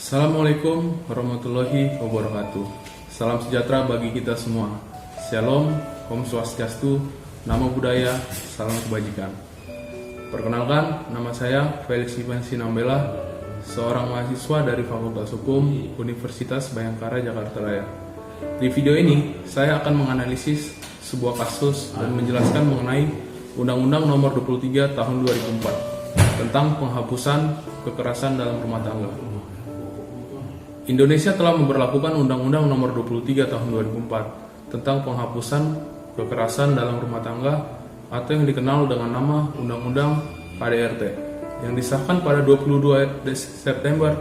Assalamualaikum warahmatullahi wabarakatuh. Salam sejahtera bagi kita semua. Shalom, Om Swastiastu, Namo Buddhaya, salam kebajikan. Perkenalkan, nama saya Felix Ivan Sinambela, seorang mahasiswa dari Fakultas Hukum Universitas Bhayangkara Jakarta Raya. Di video ini, saya akan menganalisis sebuah kasus dan menjelaskan mengenai Undang-Undang Nomor 23 Tahun 2004 tentang penghapusan kekerasan dalam rumah tangga. Indonesia telah memberlakukan Undang-Undang Nomor 23 Tahun 2004 tentang penghapusan kekerasan dalam rumah tangga atau yang dikenal dengan nama Undang-Undang KDRT yang disahkan pada 22 September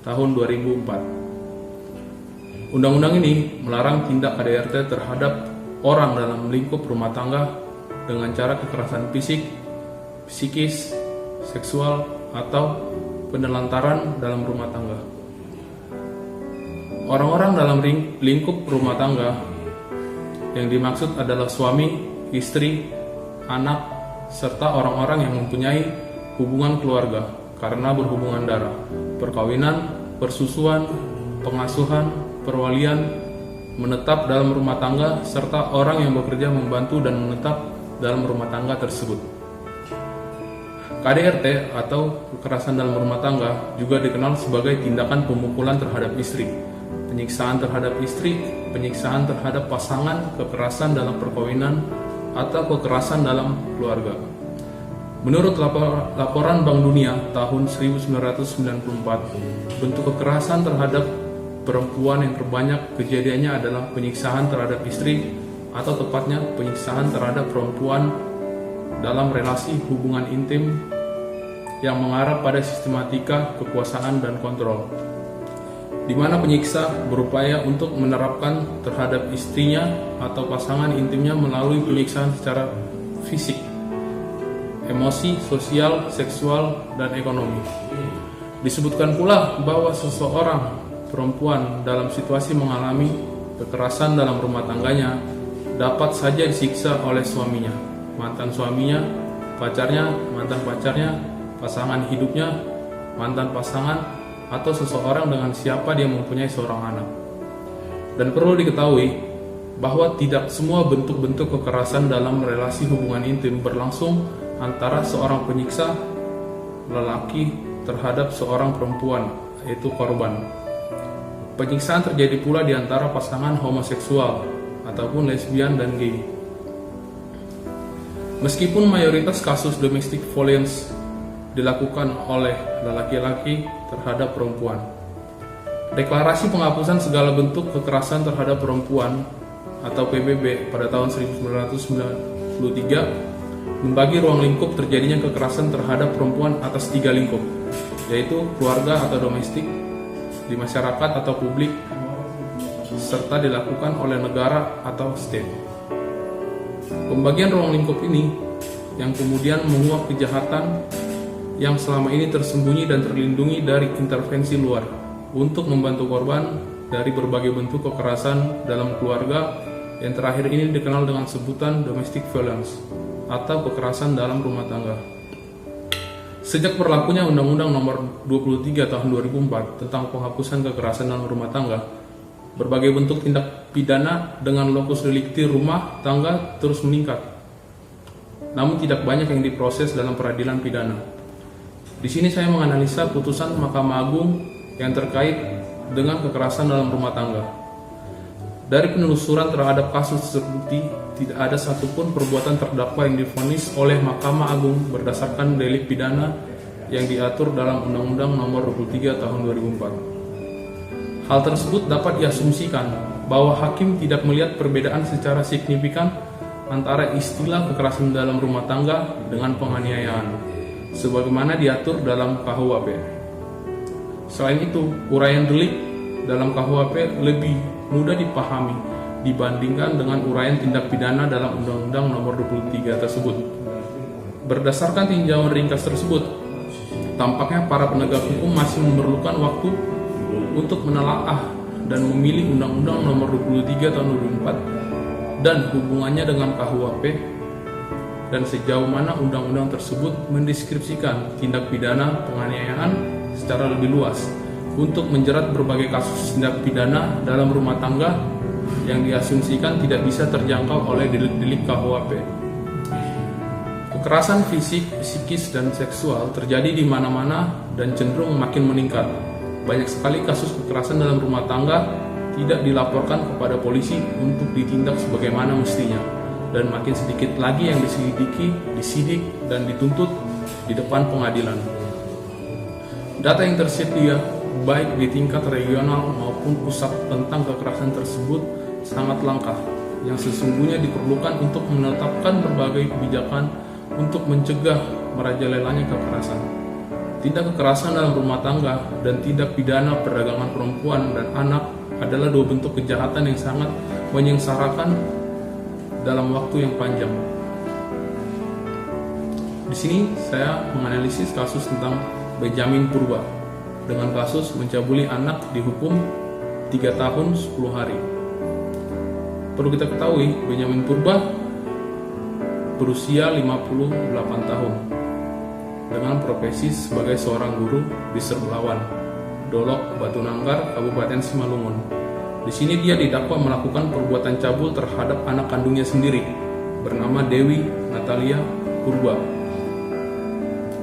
tahun 2004. Undang-undang ini melarang tindak KDRT terhadap orang dalam lingkup rumah tangga dengan cara kekerasan fisik, psikis, seksual, atau penelantaran dalam rumah tangga. Orang-orang dalam lingkup rumah tangga yang dimaksud adalah suami, istri, anak, serta orang-orang yang mempunyai hubungan keluarga karena berhubungan darah, perkawinan, persusuan, pengasuhan, perwalian, menetap dalam rumah tangga, serta orang yang bekerja membantu dan menetap dalam rumah tangga tersebut. KDRT atau kekerasan dalam rumah tangga juga dikenal sebagai tindakan pemukulan terhadap istri, penyiksaan terhadap istri, penyiksaan terhadap pasangan, kekerasan dalam perkawinan, atau kekerasan dalam keluarga. Menurut laporan Bank Dunia tahun 1994, bentuk kekerasan terhadap perempuan yang terbanyak kejadiannya adalah penyiksaan terhadap istri, atau tepatnya penyiksaan terhadap perempuan dalam relasi hubungan intim yang mengarah pada sistematika kekuasaan dan kontrol, di mana penyiksa berupaya untuk menerapkan terhadap istrinya atau pasangan intimnya melalui penyiksaan secara fisik, emosi, sosial, seksual, dan ekonomi. Disebutkan pula bahwa seseorang perempuan dalam situasi mengalami kekerasan dalam rumah tangganya dapat saja disiksa oleh suaminya, mantan suaminya, pacarnya, mantan pacarnya, pasangan hidupnya, mantan pasangan, atau seseorang dengan siapa dia mempunyai seorang anak. Dan perlu diketahui bahwa tidak semua bentuk-bentuk kekerasan dalam relasi hubungan intim berlangsung antara seorang penyiksa lelaki terhadap seorang perempuan, yaitu korban. Penyiksaan terjadi pula di antara pasangan homoseksual ataupun lesbian dan gay. Meskipun mayoritas kasus domestic violence dilakukan oleh laki-laki terhadap perempuan, Deklarasi Penghapusan Segala Bentuk Kekerasan Terhadap Perempuan atau PBB pada tahun 1993 membagi ruang lingkup terjadinya kekerasan terhadap perempuan atas 3 lingkup, yaitu keluarga atau domestik, di masyarakat atau publik, serta dilakukan oleh negara atau state. Pembagian ruang lingkup ini yang kemudian menguak kejahatan yang selama ini tersembunyi dan terlindungi dari intervensi luar untuk membantu korban dari berbagai bentuk kekerasan dalam keluarga yang terakhir ini dikenal dengan sebutan domestic violence atau kekerasan dalam rumah tangga. Sejak berlakunya Undang-Undang Nomor 23 Tahun 2004 tentang penghapusan kekerasan dalam rumah tangga, berbagai bentuk tindak pidana dengan lokus delikti rumah tangga terus meningkat. Namun tidak banyak yang diproses dalam peradilan pidana. Di sini saya menganalisa putusan Mahkamah Agung yang terkait dengan kekerasan dalam rumah tangga. Dari penelusuran terhadap kasus terbukti, tidak ada satupun perbuatan terdakwa yang divonis oleh Mahkamah Agung berdasarkan delik pidana yang diatur dalam Undang-Undang Nomor 23 Tahun 2004. Hal tersebut dapat diasumsikan bahwa hakim tidak melihat perbedaan secara signifikan antara istilah kekerasan dalam rumah tangga dengan penganiayaan, sebagaimana diatur dalam KUHP. Selain itu, uraian delik dalam KUHP lebih mudah dipahami dibandingkan dengan uraian tindak pidana dalam Undang-Undang Nomor 23 tersebut. Berdasarkan tinjauan ringkas tersebut, tampaknya para penegak hukum masih memerlukan waktu untuk menelaah dan memilih Undang-Undang Nomor 23 Tahun 2004 dan hubungannya dengan KUHP, dan sejauh mana undang-undang tersebut mendeskripsikan tindak pidana penganiayaan secara lebih luas, untuk menjerat berbagai kasus tindak pidana dalam rumah tangga yang diasumsikan tidak bisa terjangkau oleh delik-delik KUHP. Kekerasan fisik, psikis, dan seksual terjadi di mana-mana dan cenderung makin meningkat. Banyak sekali kasus kekerasan dalam rumah tangga tidak dilaporkan kepada polisi untuk ditindak sebagaimana mestinya, dan makin sedikit lagi yang diselidiki, disidik, dan dituntut di depan pengadilan. Data yang tersedia baik di tingkat regional maupun pusat tentang kekerasan tersebut sangat langka, yang sesungguhnya diperlukan untuk menetapkan berbagai kebijakan untuk mencegah merajalelanya kekerasan. Tindak kekerasan dalam rumah tangga dan tindak pidana perdagangan perempuan dan anak adalah dua bentuk kejahatan yang sangat menyengsarakan dalam waktu yang panjang. Di sini saya menganalisis kasus tentang Benjamin Purba dengan kasus mencabuli anak dihukum 3 tahun 10 hari. Perlu kita ketahui, Benjamin Purba berusia 58 tahun dengan profesi sebagai seorang guru di Serbelawan, Dolok, Batu Nanggar, Kabupaten Simalungun. Di sini dia didakwa melakukan perbuatan cabul terhadap anak kandungnya sendiri bernama Dewi Natalia Purba.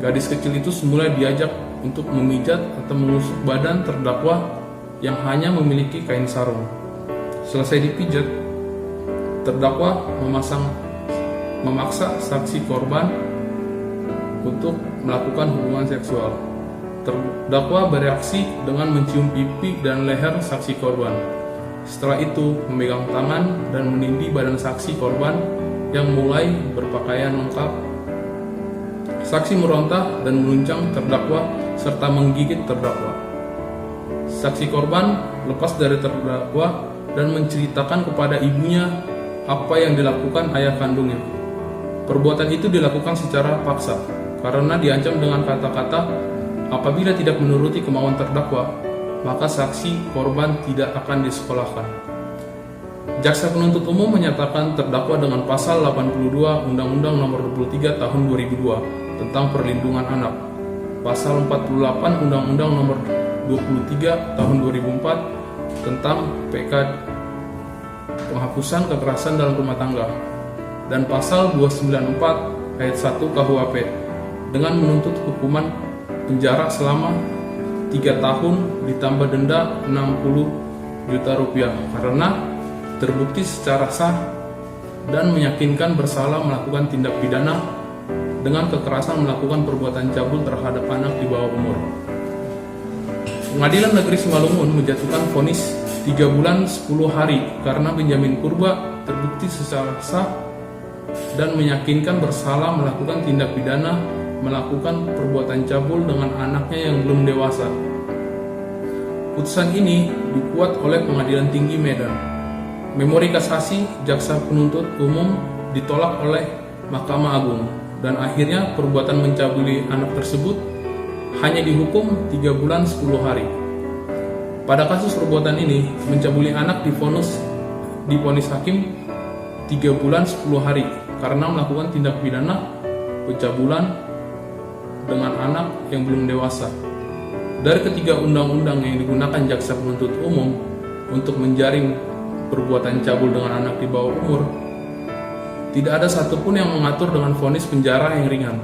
Gadis kecil itu semula diajak untuk memijat atau menusuk badan terdakwa yang hanya memiliki kain sarung. Selesai dipijat, terdakwa memaksa saksi korban untuk melakukan hubungan seksual. Terdakwa bereaksi dengan mencium pipi dan leher saksi korban. Setelah itu memegang tangan dan menindih badan saksi korban yang mulai berpakaian lengkap. Saksi meronta dan meluncang terdakwa serta menggigit terdakwa. Saksi korban lepas dari terdakwa dan menceritakan kepada ibunya apa yang dilakukan ayah kandungnya. Perbuatan itu dilakukan secara paksa karena diancam dengan kata-kata apabila tidak menuruti kemauan terdakwa, maka saksi korban tidak akan disekolahkan. Jaksa penuntut umum menyatakan terdakwa dengan pasal 82 Undang-Undang Nomor 23 Tahun 2002 tentang perlindungan anak, pasal 48 Undang-Undang Nomor 23 Tahun 2004 tentang PK penghapusan kekerasan dalam rumah tangga, dan pasal 294 ayat 1 KUHP dengan menuntut hukuman penjara selama 3 tahun ditambah denda 60 juta rupiah karena terbukti secara sah dan meyakinkan bersalah melakukan tindak pidana dengan kekerasan melakukan perbuatan cabul terhadap anak di bawah umur. Pengadilan Negeri Simalungun menjatuhkan vonis 3 bulan 10 hari karena Benjamin Purba terbukti secara sah dan meyakinkan bersalah melakukan tindak pidana melakukan perbuatan cabul dengan anaknya yang belum dewasa. Putusan ini dibuat oleh Pengadilan Tinggi Medan. Memori kasasi jaksa penuntut umum ditolak oleh Mahkamah Agung, dan akhirnya perbuatan mencabuli anak tersebut hanya dihukum 3 bulan 10 hari. Pada kasus perbuatan ini, mencabuli anak divonis hakim 3 bulan 10 hari karena melakukan tindak pidana pencabulan dengan anak yang belum dewasa. Dari ketiga undang-undang yang digunakan jaksa penuntut umum untuk menjaring perbuatan cabul dengan anak di bawah umur, tidak ada satupun yang mengatur dengan vonis penjara yang ringan.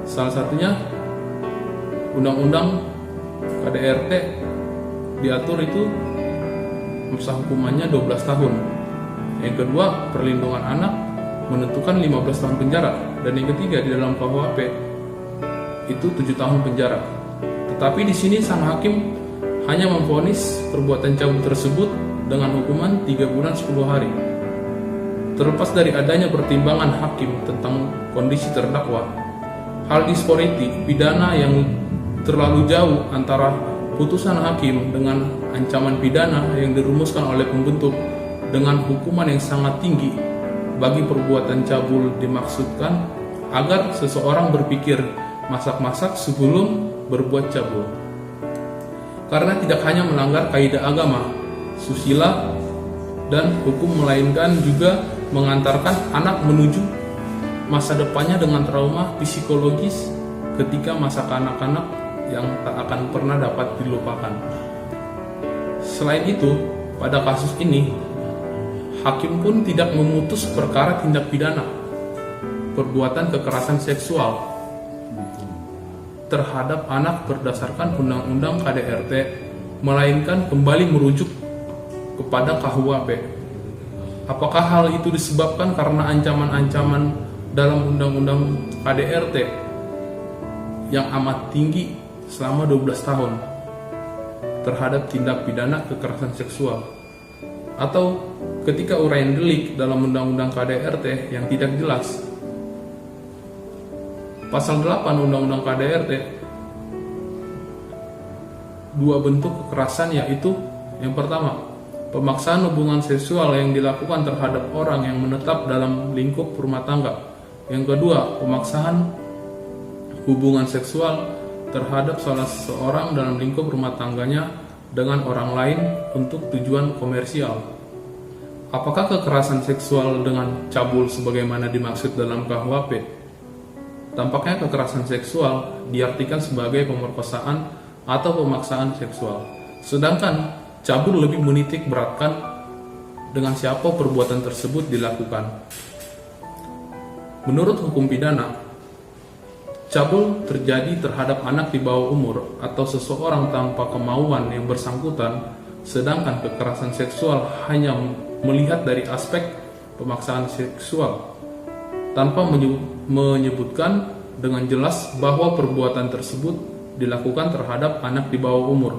Salah satunya Undang-Undang KDRT diatur itu masa hukumannya 12 tahun. Yang kedua, perlindungan anak menentukan 15 tahun penjara, dan yang ketiga di dalam KUHP itu 7 tahun penjara. Tetapi di sini sang hakim hanya memvonis perbuatan cabul tersebut dengan hukuman 3 bulan 10 hari. Terlepas dari adanya pertimbangan hakim tentang kondisi terdakwa, hal disparity pidana yang terlalu jauh antara putusan hakim dengan ancaman pidana yang dirumuskan oleh pembentuk dengan hukuman yang sangat tinggi bagi perbuatan cabul dimaksudkan agar seseorang berpikir masak-masak sebelum berbuat cabul. Karena tidak hanya melanggar kaidah agama, susila, dan hukum, melainkan juga mengantarkan anak menuju masa depannya dengan trauma psikologis ketika masa kanak-kanak yang tak akan pernah dapat dilupakan. Selain itu, pada kasus ini, hakim pun tidak memutus perkara tindak pidana perbuatan kekerasan seksual terhadap anak berdasarkan Undang-Undang KDRT, melainkan kembali merujuk kepada KUHP. Apakah hal itu disebabkan karena ancaman-ancaman dalam Undang-Undang KDRT yang amat tinggi selama 12 tahun terhadap tindak pidana kekerasan seksual, atau ketika uraian delik dalam Undang-Undang KDRT yang tidak jelas? Pasal 8 Undang-Undang KDRT, dua bentuk kekerasan, yaitu yang pertama, pemaksaan hubungan seksual yang dilakukan terhadap orang yang menetap dalam lingkup rumah tangga. Yang kedua, pemaksaan hubungan seksual terhadap salah seorang dalam lingkup rumah tangganya dengan orang lain untuk tujuan komersial. Apakah kekerasan seksual dengan cabul sebagaimana dimaksud dalam KUHP? Tampaknya kekerasan seksual diartikan sebagai pemerkosaan atau pemaksaan seksual. Sedangkan cabul lebih menitik beratkan dengan siapa perbuatan tersebut dilakukan. Menurut hukum pidana, cabul terjadi terhadap anak di bawah umur atau seseorang tanpa kemauan yang bersangkutan, sedangkan kekerasan seksual hanya melihat dari aspek pemaksaan seksual, tanpa menyebutkan dengan jelas bahwa perbuatan tersebut dilakukan terhadap anak di bawah umur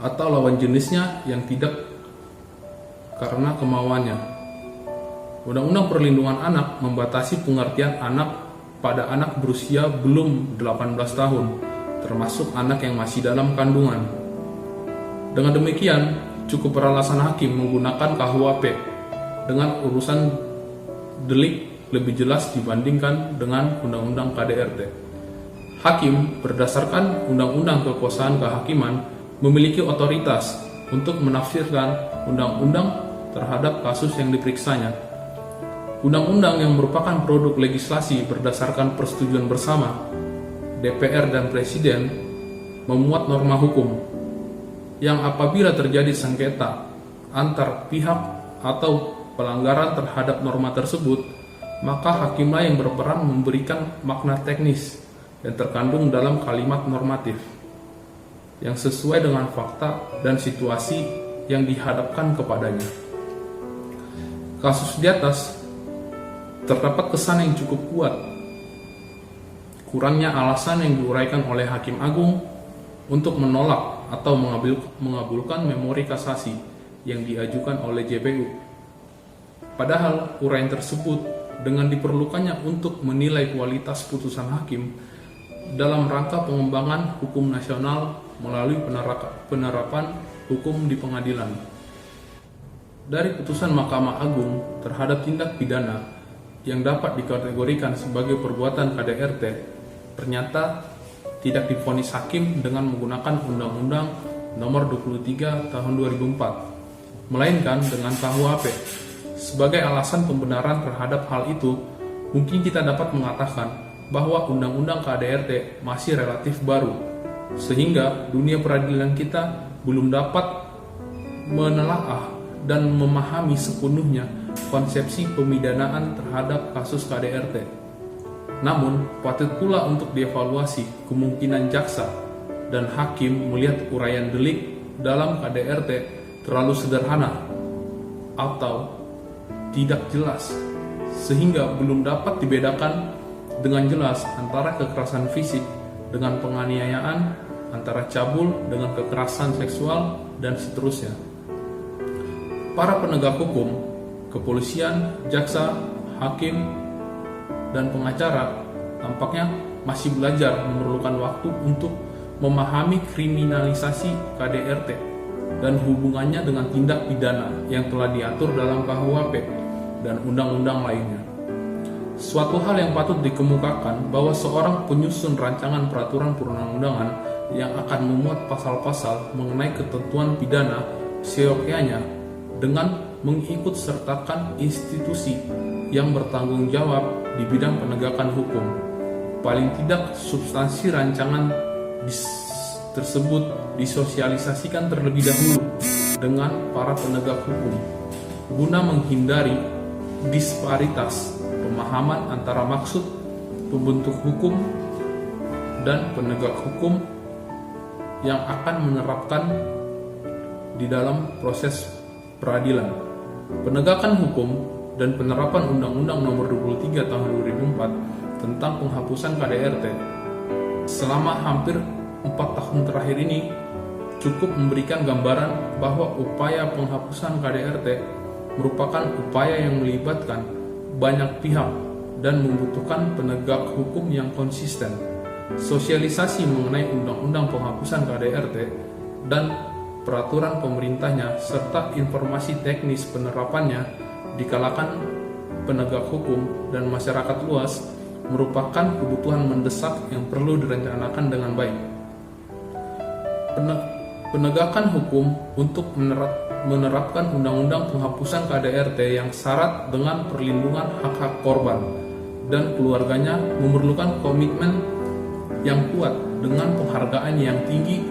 atau lawan jenisnya yang tidak karena kemauannya. Undang-Undang Perlindungan Anak membatasi pengertian anak pada anak berusia belum 18 tahun, termasuk anak yang masih dalam kandungan. Dengan demikian, cukup beralasan hakim menggunakan KUHP dengan urusan delik lebih jelas dibandingkan dengan Undang-Undang KDRT. Hakim berdasarkan Undang-Undang Kekuasaan Kehakiman memiliki otoritas untuk menafsirkan undang-undang terhadap kasus yang diperiksanya. Undang-undang yang merupakan produk legislasi berdasarkan persetujuan bersama DPR dan Presiden memuat norma hukum yang apabila terjadi sengketa antar pihak atau pelanggaran terhadap norma tersebut, maka hakimlah yang berperan memberikan makna teknis yang terkandung dalam kalimat normatif yang sesuai dengan fakta dan situasi yang dihadapkan kepadanya. Kasus di atas terdapat kesan yang cukup kuat kurangnya alasan yang diuraikan oleh Hakim Agung untuk menolak atau mengabulkan memori kasasi yang diajukan oleh JPU. Padahal uraian tersebut dengan diperlukannya untuk menilai kualitas putusan hakim dalam rangka pengembangan hukum nasional melalui penerapan hukum di pengadilan. Dari putusan Mahkamah Agung terhadap tindak pidana yang dapat dikategorikan sebagai perbuatan KDRT, ternyata tidak divonis hakim dengan menggunakan Undang-Undang Nomor 23 Tahun 2004, melainkan dengan KUHP. Sebagai alasan pembenaran terhadap hal itu, mungkin kita dapat mengatakan bahwa Undang-Undang KDRT masih relatif baru, sehingga dunia peradilan kita belum dapat menelaah dan memahami sepenuhnya konsepsi pemidanaan terhadap kasus KDRT. Namun, patut pula untuk dievaluasi kemungkinan jaksa dan hakim melihat uraian delik dalam KDRT terlalu sederhana atau tidak jelas, sehingga belum dapat dibedakan dengan jelas antara kekerasan fisik dengan penganiayaan, antara cabul dengan kekerasan seksual, dan seterusnya. Para penegak hukum, kepolisian, jaksa, hakim, dan pengacara tampaknya masih belajar memerlukan waktu untuk memahami kriminalisasi KDRT dan hubungannya dengan tindak pidana yang telah diatur dalam KUHP dan undang-undang lainnya. Suatu hal yang patut dikemukakan bahwa seorang penyusun rancangan peraturan perundang-undangan yang akan memuat pasal-pasal mengenai ketentuan pidana seyogyanya dengan mengikut sertakan institusi yang bertanggung jawab di bidang penegakan hukum. Paling tidak substansi rancangan tersebut disosialisasikan terlebih dahulu dengan para penegak hukum guna menghindari disparitas pemahaman antara maksud pembentuk hukum dan penegak hukum yang akan menerapkan di dalam proses peradilan. Penegakan hukum dan penerapan Undang-Undang Nomor 23 Tahun 2004 tentang penghapusan KDRT selama hampir 4 tahun terakhir ini cukup memberikan gambaran bahwa upaya penghapusan KDRT merupakan upaya yang melibatkan banyak pihak dan membutuhkan penegak hukum yang konsisten. Sosialisasi mengenai Undang-Undang Penghapusan KDRT dan peraturan pemerintahnya serta informasi teknis penerapannya di kalangan penegak hukum dan masyarakat luas merupakan kebutuhan mendesak yang perlu direncanakan dengan baik. Penegakan hukum untuk menerapkan Undang-Undang Penghapusan KDRT yang syarat dengan perlindungan hak-hak korban dan keluarganya memerlukan komitmen yang kuat dengan penghargaan yang tinggi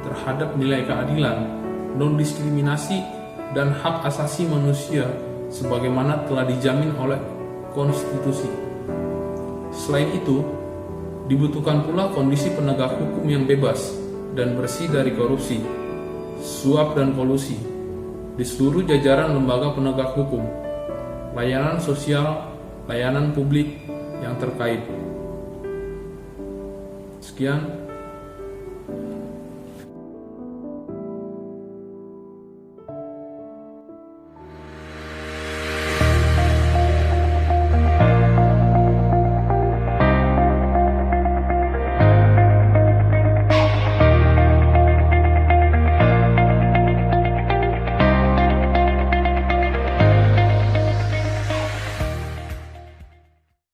terhadap nilai keadilan, non-diskriminasi, dan hak asasi manusia sebagaimana telah dijamin oleh konstitusi. Selain itu, dibutuhkan pula kondisi penegak hukum yang bebas dan bersih dari korupsi, suap dan kolusi di seluruh jajaran lembaga penegak hukum, layanan sosial, layanan publik yang terkait. Sekian.